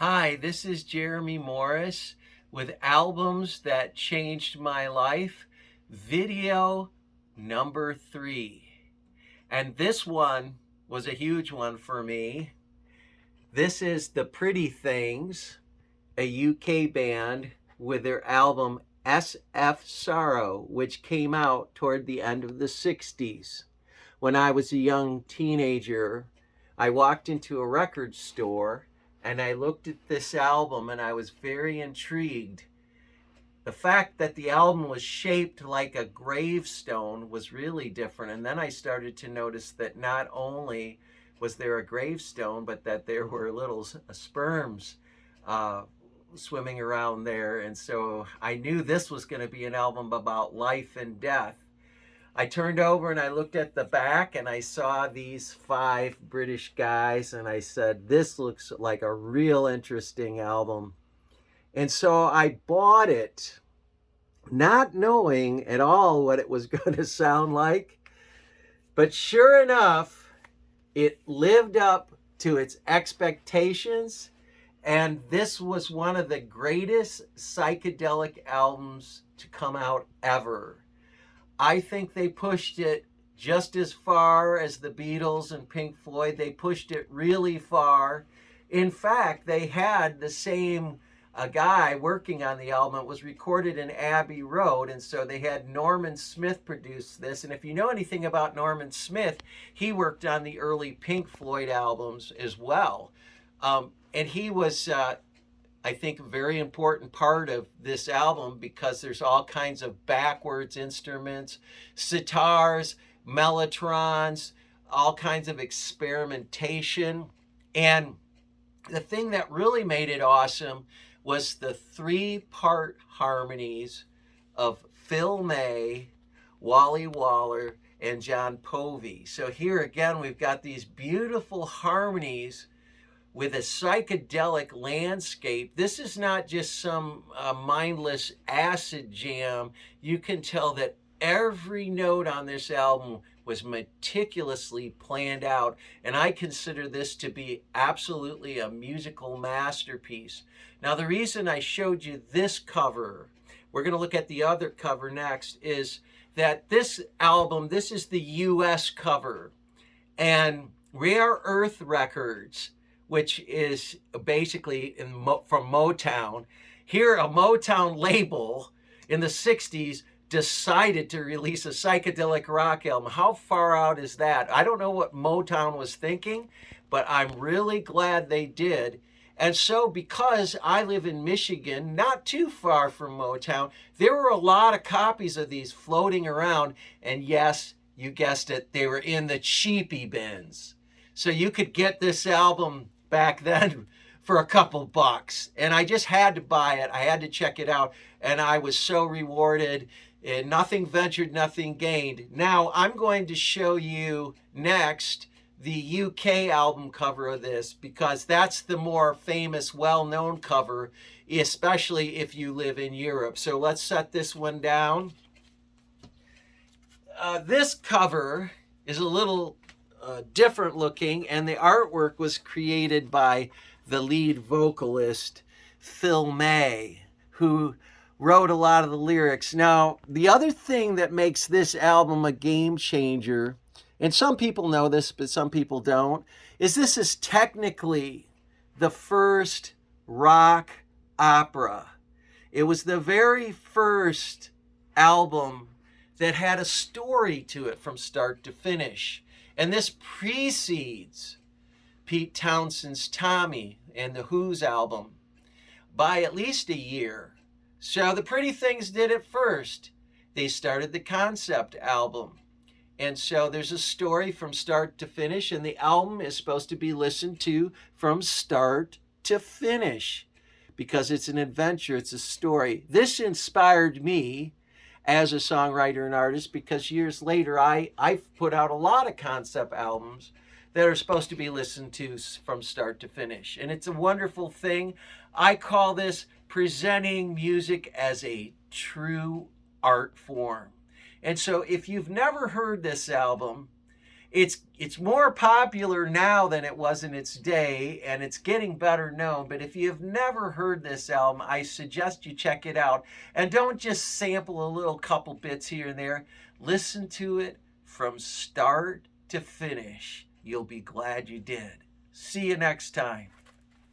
Hi, this is Jeremy Morris with Albums That Changed My Life, video number 3. And this one was a huge one for me. This is The Pretty Things, a UK band with their album SF Sorrow, which came out toward the end of the 60s. When I was a young teenager, I walked into a record store and I looked at this album and I was very intrigued. The fact that the album was shaped like a gravestone was really different. And then I started to notice that not only was there a gravestone, but that there were little sperms uh, swimming around there. And so I knew this was going to be an album about life and death. I turned over and I looked at the back and I saw these 5 British guys and I said, this looks like a real interesting album. And so I bought it, not knowing at all what it was going to sound like. But sure enough, it lived up to its expectations. And this was one of the greatest psychedelic albums to come out ever. I think they pushed it just as far as the Beatles and Pink Floyd. They pushed it really far. In fact, they had the same guy working on the album. It was recorded in Abbey Road, and so they had Norman Smith produce this. And if you know anything about Norman Smith, he worked on the early Pink Floyd albums as well. And he was I think, a very important part of this album because there's all kinds of backwards instruments, sitars, mellotrons, all kinds of experimentation. And the thing that really made it awesome was the 3-part harmonies of Phil May, Wally Waller, and John Povey. So here again, we've got these beautiful harmonies with a psychedelic landscape. This is not just some mindless acid jam. You can tell that every note on this album was meticulously planned out, and I consider this to be absolutely a musical masterpiece. Now, the reason I showed you this cover, we're going to look at the other cover next, is that this album, this is the US cover, and Rare Earth Records, which is basically from Motown. Here, a Motown label in the 60s decided to release a psychedelic rock album. How far out is that? I don't know what Motown was thinking, but I'm really glad they did. And so because I live in Michigan, not too far from Motown, there were a lot of copies of these floating around. And yes, you guessed it, they were in the cheapy bins. So you could get this album back then for a couple bucks, and I just had to buy it. I had to check it out, and I was so rewarded. And nothing ventured, nothing gained. Now I'm going to show you next the UK album cover of this, because that's the more famous, well-known cover, especially if you live in Europe. So let's set this one down. This cover is a little different looking, and the artwork was created by the lead vocalist Phil May, who wrote a lot of the lyrics. Now, the other thing that makes this album a game changer, and some people know this but some people don't, is this is technically the first rock opera. It was the very first album that had a story to it from start to finish. And this precedes Pete Townshend's Tommy and the Who's album by at least a year. So the Pretty Things did it first. They started the concept album. And so there's a story from start to finish, and the album is supposed to be listened to from start to finish because it's an adventure, it's a story. This inspired me as a songwriter and artist, because years later I've put out a lot of concept albums that are supposed to be listened to from start to finish. And it's a wonderful thing. I call this presenting music as a true art form. And so if you've never heard this album, It's more popular now than it was in its day, and it's getting better known. But if you've never heard this album, I suggest you check it out. And don't just sample a little couple bits here and there. Listen to it from start to finish. You'll be glad you did. See you next time.